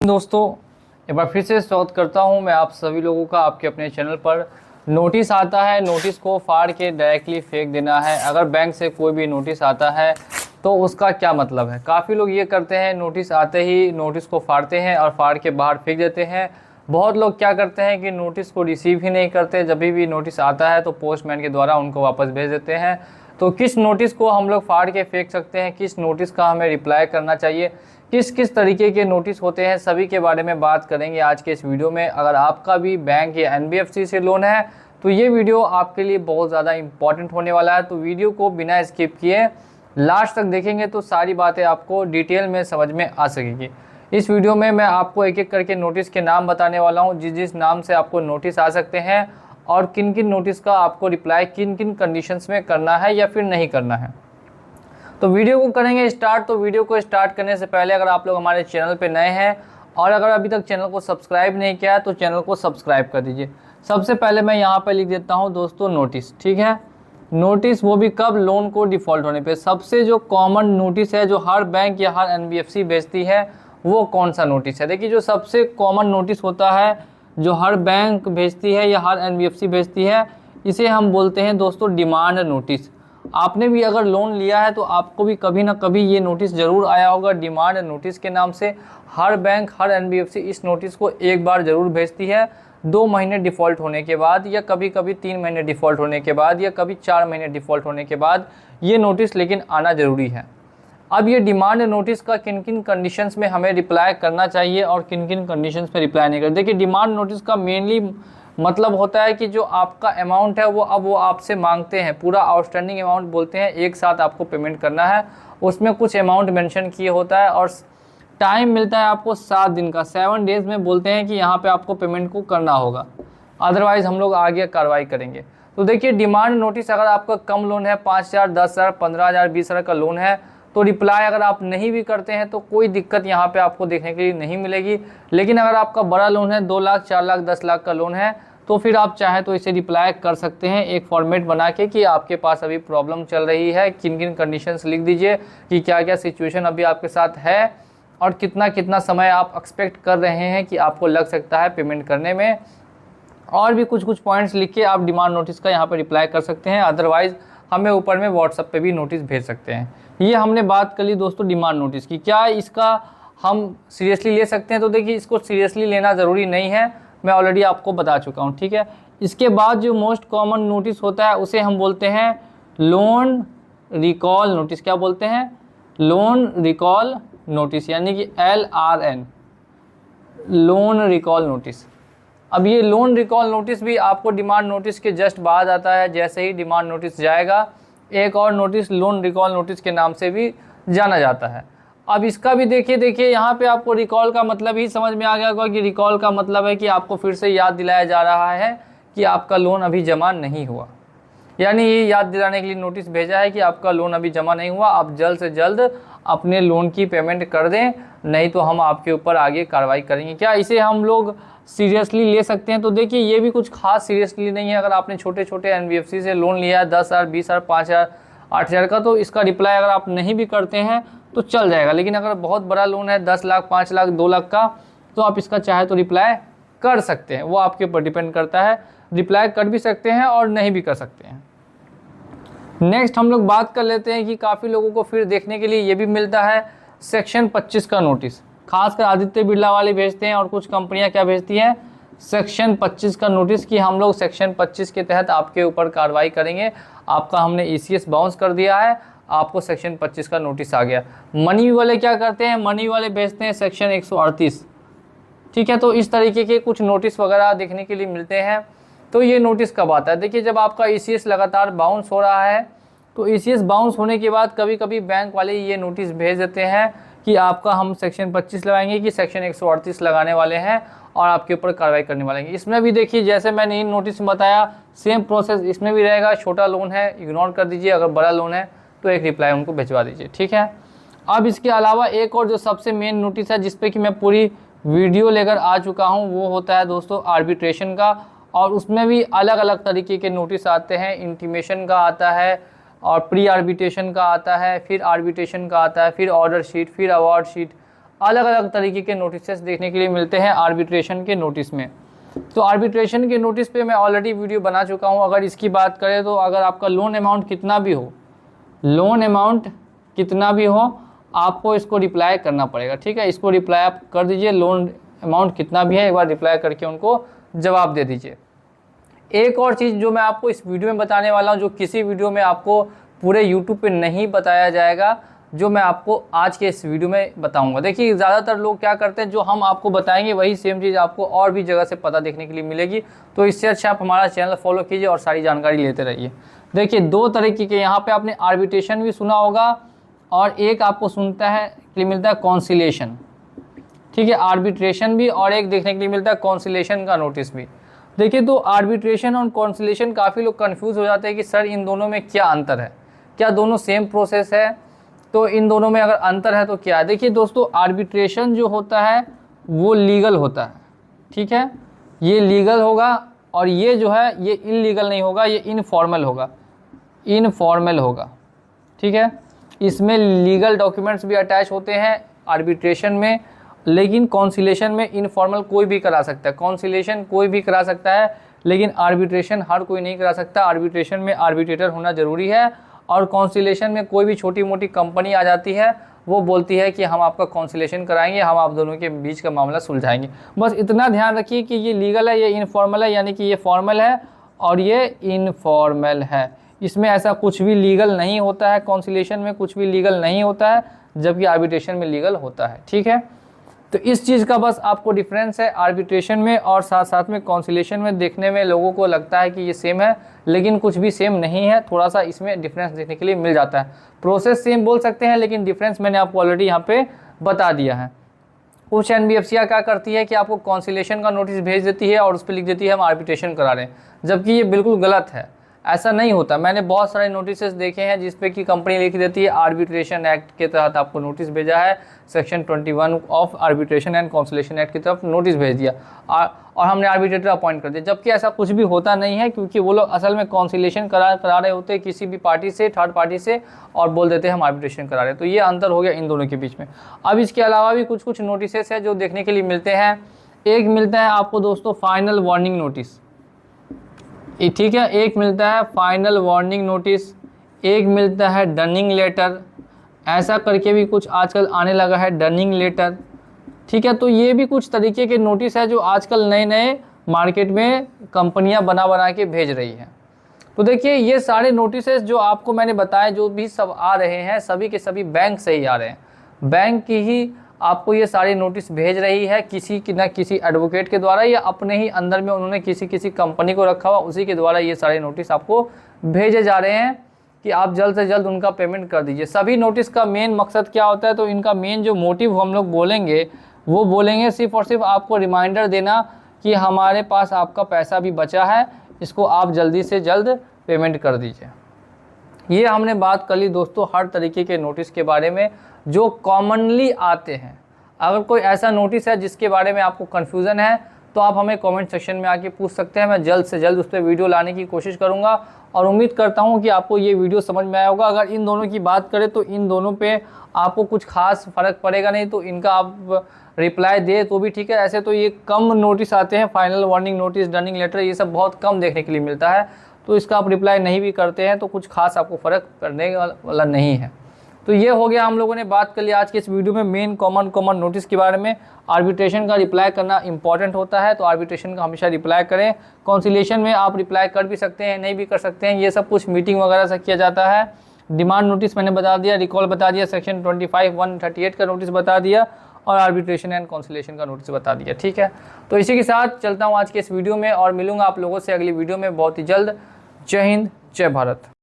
दोस्तों, एक बार फिर से स्वागत करता हूं मैं आप सभी लोगों का आपके अपने चैनल पर। नोटिस आता है, नोटिस को फाड़ के डायरेक्टली फेंक देना है। अगर बैंक से कोई भी नोटिस आता है तो उसका क्या मतलब है? काफ़ी लोग ये करते हैं, नोटिस आते ही नोटिस को फाड़ते हैं और फाड़ के बाहर फेंक देते हैं। बहुत लोग क्या करते हैं कि नोटिस को रिसीव ही नहीं करते, जब भी नोटिस आता है तो पोस्टमैन के द्वारा उनको वापस भेज देते हैं। तो किस नोटिस को हम लोग फाड़ के फेंक सकते हैं, किस नोटिस का हमें रिप्लाई करना चाहिए, किस किस तरीके के नोटिस होते हैं, सभी के बारे में बात करेंगे आज के इस वीडियो में। अगर आपका भी बैंक या एनबीएफसी से लोन है तो ये वीडियो आपके लिए बहुत ज़्यादा इंपॉर्टेंट होने वाला है। तो वीडियो को बिना स्किप किए लास्ट तक देखेंगे तो सारी बातें आपको डिटेल में समझ में आ सकेगी। इस वीडियो में मैं आपको एक एक करके नोटिस के नाम बताने वाला हूँ, जिस जिस नाम से आपको नोटिस आ सकते हैं और किन किन नोटिस का आपको रिप्लाई किन किन कंडीशंस में करना है या फिर नहीं करना है। तो वीडियो को करेंगे स्टार्ट। तो वीडियो को स्टार्ट करने से पहले अगर आप लोग हमारे चैनल पे नए हैं और अगर अभी तक चैनल को सब्सक्राइब नहीं किया है तो चैनल को सब्सक्राइब कर दीजिए। सबसे पहले मैं यहाँ पे लिख देता हूँ दोस्तों नोटिस, ठीक है। नोटिस वो भी कब? लोन को डिफ़ॉल्ट होने पे। सबसे जो कॉमन नोटिस है जो हर बैंक या हर एनबीएफसी भेजती है वो कौन सा नोटिस है? देखिए, जो सबसे कॉमन नोटिस होता है जो हर बैंक भेजती है या हर एनबीएफसी भेजती है, इसे हम बोलते हैं दोस्तों डिमांड नोटिस। आपने भी अगर लोन लिया है तो आपको भी कभी ना कभी ये नोटिस ज़रूर आया होगा डिमांड नोटिस के नाम से। हर बैंक हर एनबीएफसी इस नोटिस को एक बार ज़रूर भेजती है, 2 महीने डिफ़ॉल्ट होने के बाद या कभी कभी 3 महीने डिफ़ॉल्ट होने के बाद या कभी 4 महीने डिफ़ॉल्ट होने के बाद ये नोटिस लेकिन आना ज़रूरी है। अब ये डिमांड नोटिस का किन किन कंडीशंस में हमें रिप्लाई करना चाहिए और किन किन कंडीशंस में रिप्लाई नहीं करना। देखिए, डिमांड नोटिस का मेनली मतलब होता है कि जो आपका अमाउंट है वो आपसे मांगते हैं, पूरा आउटस्टैंडिंग अमाउंट बोलते हैं, एक साथ आपको पेमेंट करना है। उसमें कुछ अमाउंट मेंशन किए होता है और टाइम मिलता है आपको 7 दिन का, 7 डेज़ में बोलते हैं कि यहाँ पे आपको पेमेंट को करना होगा, अदरवाइज़ हम लोग आगे कार्रवाई करेंगे। तो देखिए, डिमांड नोटिस अगर आपका कम लोन है, 5,000, 10,000, 15,000, 20,000 का लोन है तो रिप्लाई अगर आप नहीं भी करते हैं तो कोई दिक्कत यहाँ पे आपको देखने के लिए नहीं मिलेगी। लेकिन अगर आपका बड़ा लोन है, 2 लाख, 4 लाख, 10 लाख का लोन है, तो फिर आप चाहें तो इसे रिप्लाई कर सकते हैं एक फॉर्मेट बना के कि आपके पास अभी प्रॉब्लम चल रही है, किन किन कंडीशंस लिख दीजिए कि क्या क्या सिचुएशन अभी आपके साथ है और कितना कितना समय आप एक्सपेक्ट कर रहे हैं कि आपको लग सकता है पेमेंट करने में। और भी कुछ कुछ पॉइंट्स लिख के आप डिमांड नोटिस का यहाँ पर रिप्लाई कर सकते हैं, अदरवाइज़ हमें ऊपर में व्हाट्सएप पे भी नोटिस भेज सकते हैं। ये हमने बात कर ली दोस्तों डिमांड नोटिस की। क्या इसका हम सीरियसली ले सकते हैं? तो देखिए, इसको सीरियसली लेना ज़रूरी नहीं है, मैं ऑलरेडी आपको बता चुका हूँ, ठीक है। इसके बाद जो मोस्ट कॉमन नोटिस होता है उसे हम बोलते हैं लोन रिकॉल नोटिस। क्या बोलते हैं? लोन रिकॉल नोटिस, यानी कि LRN, लोन रिकॉल नोटिस। अब ये लोन रिकॉल नोटिस भी आपको डिमांड नोटिस के जस्ट बाद आता है। जैसे ही डिमांड नोटिस जाएगा, एक और नोटिस लोन रिकॉल नोटिस के नाम से भी जाना जाता है। अब इसका भी देखिए यहाँ पे आपको रिकॉल का मतलब ही समझ में आ गया होगा कि रिकॉल का मतलब है कि आपको फिर से याद दिलाया जा रहा है कि आपका लोन अभी जमा नहीं हुआ। यानी ये याद दिलाने के लिए नोटिस भेजा है कि आपका लोन अभी जमा नहीं हुआ, आप जल्द से जल्द अपने लोन की पेमेंट कर दें, नहीं तो हम आपके ऊपर आगे कार्रवाई करेंगे। क्या इसे हम लोग सीरियसली ले सकते हैं? तो देखिए, ये भी कुछ खास सीरियसली नहीं है। अगर आपने छोटे छोटे एनबीएफसी से लोन लिया है 10,000, 20,000, 5,000, 8,000 का, तो इसका रिप्लाई अगर आप नहीं भी करते हैं तो चल जाएगा। लेकिन अगर बहुत बड़ा लोन है 10 लाख, 5 लाख, 2 लाख का, तो आप इसका चाहे तो रिप्लाई कर सकते हैं, वो आपके ऊपर डिपेंड करता है। रिप्लाई कर भी सकते हैं और नहीं भी कर सकते हैं। नेक्स्ट हम लोग बात कर लेते हैं कि काफ़ी लोगों को फिर देखने के लिए ये भी मिलता है सेक्शन 25 का नोटिस। खासकर आदित्य बिरला वाले भेजते हैं और कुछ कंपनियां क्या भेजती हैं, सेक्शन 25 का नोटिस कि हम लोग सेक्शन 25 के तहत आपके ऊपर कार्रवाई करेंगे, आपका हमने ECS बाउंस कर दिया है, आपको सेक्शन 25 का नोटिस आ गया। मनी वाले क्या करते हैं? मनी वाले भेजते हैं सेक्शन 138, ठीक है। तो इस तरीके के कुछ नोटिस वगैरह देखने के लिए मिलते हैं। तो ये नोटिस कब आता है? देखिए, जब आपका ECS लगातार बाउंस हो रहा है तो ECS बाउंस होने के बाद कभी कभी बैंक वाले ये नोटिस भेज देते हैं कि आपका हम सेक्शन 25 लगाएंगे कि सेक्शन 138 लगाने वाले हैं और आपके ऊपर कार्रवाई करने वाले हैं। इसमें भी देखिए, जैसे मैंने इन नोटिस में बताया, सेम प्रोसेस इसमें भी रहेगा। छोटा लोन है इग्नोर कर दीजिए, अगर बड़ा लोन है तो एक रिप्लाई उनको भिजवा दीजिए, ठीक है। अब इसके अलावा एक और जो सबसे मेन नोटिस है जिसपे कि मैं पूरी वीडियो लेकर आ चुका हूँ, वो होता है दोस्तों आर्बिट्रेशन का। और उसमें भी अलग अलग तरीके के नोटिस आते हैं। इंटीमेशन का आता है और प्री आर्बिट्रेशन का आता है, फिर आर्बिट्रेशन का आता है, फिर ऑर्डर शीट, फिर अवार्ड शीट। अलग अलग तरीके के नोटिसेस देखने के लिए मिलते हैं आर्बिट्रेशन के नोटिस में। तो आर्बिट्रेशन के नोटिस पे मैं ऑलरेडी वीडियो बना चुका हूँ। अगर इसकी बात करें तो अगर आपका लोन अमाउंट कितना भी हो, लोन अमाउंट कितना भी हो, आपको इसको रिप्लाई करना पड़ेगा, ठीक है। इसको रिप्लाई आप कर दीजिए, लोन अमाउंट कितना भी है एक बार रिप्लाई करके उनको जवाब दे दीजिए। एक और चीज़ जो मैं आपको इस वीडियो में बताने वाला हूँ, जो किसी वीडियो में आपको पूरे यूट्यूब पे नहीं बताया जाएगा, जो मैं आपको आज के इस वीडियो में बताऊंगा। देखिए ज़्यादातर लोग क्या करते हैं, जो हम आपको बताएंगे वही सेम चीज़ आपको और भी जगह से पता देखने के लिए मिलेगी। तो इससे अच्छा आप हमारा चैनल फॉलो कीजिए और सारी जानकारी लेते रहिए। देखिए दो तरीके के यहाँ पे आपने आर्बिट्रेशन भी सुना होगा और एक आपको सुनता है के लिए मिलता है कॉन्सिलेशन, ठीक है। आर्बिट्रेशन भी और एक देखने के लिए मिलता है कॉन्सिलेशन का नोटिस भी। देखिए तो आर्बिट्रेशन और कॉन्सिलेशन काफ़ी लोग कंफ्यूज हो जाते हैं कि सर इन दोनों में क्या अंतर है, क्या दोनों सेम प्रोसेस है, तो इन दोनों में अगर अंतर है तो क्या है। देखिए दोस्तों आर्बिट्रेशन जो होता है वो लीगल होता है, ठीक है, ये लीगल होगा और ये जो है ये इलीगल नहीं होगा, ये इनफॉर्मल होगा, इनफॉर्मल होगा, ठीक है। इसमें लीगल डॉक्यूमेंट्स भी अटैच होते हैं आर्बिट्रेशन में, लेकिन कॉन्सिलेशन में इनफॉर्मल कोई भी करा सकता है। कॉन्सिलेशन कोई भी करा सकता है लेकिन आर्बिट्रेशन हर कोई नहीं करा सकता। आर्बिट्रेशन में आर्बिट्रेटर होना ज़रूरी है और कॉन्सिलेशन में कोई भी छोटी मोटी कंपनी आ जाती है, वो बोलती है कि हम आपका कॉन्सिलेशन कराएंगे, हम आप दोनों के बीच का मामला सुलझाएंगे। बस इतना ध्यान रखिए कि ये लीगल है, ये इनफॉर्मल है, यानी कि ये फॉर्मल है और ये इनफॉर्मल है। इसमें ऐसा कुछ भी लीगल नहीं होता है, कॉन्सिलेशन में कुछ भी लीगल नहीं होता है, जबकि आर्बिट्रेशन में लीगल होता है, ठीक है। तो इस चीज़ का बस आपको डिफरेंस है आर्बिट्रेशन में और साथ साथ में कॉन्सिलेशन में। देखने में लोगों को लगता है कि ये सेम है, लेकिन कुछ भी सेम नहीं है, थोड़ा सा इसमें डिफरेंस देखने के लिए मिल जाता है। प्रोसेस सेम बोल सकते हैं लेकिन डिफरेंस मैंने आपको ऑलरेडी यहाँ पे बता दिया है। कुछ एनबीएफसीआई क्या करती है कि आपको कॉन्सिलेशन का नोटिस भेज देती है और उस पर लिख देती है हम आर्बिट्रेशन करा रहे हैं, जबकि ये बिल्कुल गलत है, ऐसा नहीं होता। मैंने बहुत सारे नोटिस देखे हैं जिसपे कि कंपनी लिख देती है आर्बिट्रेशन एक्ट के तहत आपको नोटिस भेजा है, section 21 of arbitration and conciliation act की तरफ नोटिस भेज दिया और हमने आर्बिट्रेटर अपॉइंट कर दिया, जबकि ऐसा कुछ भी होता नहीं है, क्योंकि वो लोग असल में कॉन्सिलेशन करा रहे होते हैं किसी भी पार्टी से, थर्ड पार्टी से, और बोल देते हैं हम आर्बिट्रेशन करा रहे हैं। तो ये अंतर हो गया इन दोनों के बीच में। अब इसके अलावा भी कुछ कुछ नोटिस है जो देखने के लिए मिलते हैं। एक मिलता है आपको दोस्तों फाइनल वार्निंग नोटिस, ठीक है, एक मिलता है फाइनल वार्निंग नोटिस, एक मिलता है डनिंग लेटर, ऐसा करके भी कुछ आजकल आने लगा है डनिंग लेटर, ठीक है। तो ये भी कुछ तरीके के नोटिस है जो आजकल नए नए मार्केट में कंपनियां बना के भेज रही हैं। तो देखिए ये सारे नोटिस जो आपको मैंने बताए, जो भी सब आ रहे हैं, सभी के सभी बैंक से ही आ रहे हैं। बैंक की ही आपको ये सारे नोटिस भेज रही है, किसी न किसी एडवोकेट के द्वारा या अपने ही अंदर में उन्होंने किसी कंपनी को रखा हुआ, उसी के द्वारा ये सारे नोटिस आपको भेजे जा रहे हैं कि आप जल्द से जल्द उनका पेमेंट कर दीजिए। सभी नोटिस का मेन मकसद क्या होता है, तो इनका मेन जो मोटिव हम लोग बोलेंगे वो बोलेंगे सिर्फ और सिर्फ आपको रिमाइंडर देना कि हमारे पास आपका पैसा भी बचा है, इसको आप जल्दी से जल्द पेमेंट कर दीजिए। ये हमने बात कर ली दोस्तों हर तरीके के नोटिस के बारे में जो कॉमनली आते हैं। अगर कोई ऐसा नोटिस है जिसके बारे में आपको कन्फ्यूज़न है तो आप हमें कमेंट सेक्शन में आके पूछ सकते हैं, मैं जल्द से जल्द उस पर वीडियो लाने की कोशिश करूंगा और उम्मीद करता हूं कि आपको ये वीडियो समझ में आया होगा। अगर इन दोनों की बात करें तो इन दोनों पे आपको कुछ खास फ़र्क पड़ेगा नहीं, तो इनका आप रिप्लाई दे तो भी ठीक है। ऐसे तो ये कम नोटिस आते हैं, final warning notice, dunning letter, ये सब बहुत कम देखने के लिए मिलता है, तो इसका आप रिप्लाई नहीं भी करते हैं तो कुछ खास आपको फ़र्क पड़ने वाला नहीं है। तो ये हो गया, हम लोगों ने बात कर लिया आज के इस वीडियो में मेन कॉमन नोटिस के बारे में। आर्बिट्रेशन का रिप्लाई करना इंपॉर्टेंट होता है, तो आर्बिट्रेशन का हमेशा रिप्लाई करें। कॉन्सिलेशन में आप रिप्लाई कर भी सकते हैं, नहीं भी कर सकते हैं, ये सब कुछ मीटिंग वगैरह से किया जाता है। डिमांड नोटिस मैंने बता दिया, रिकॉल बता दिया, सेक्शन 25(1)38 का नोटिस बता दिया और आर्बिट्रेशन एंड कॉन्सिलेशन का नोटिस बता दिया, ठीक है। तो इसी के साथ चलता हूँ आज के इस वीडियो में और मिलूंगा आप लोगों से अगली वीडियो में बहुत ही जल्द। जय हिंद, जय भारत।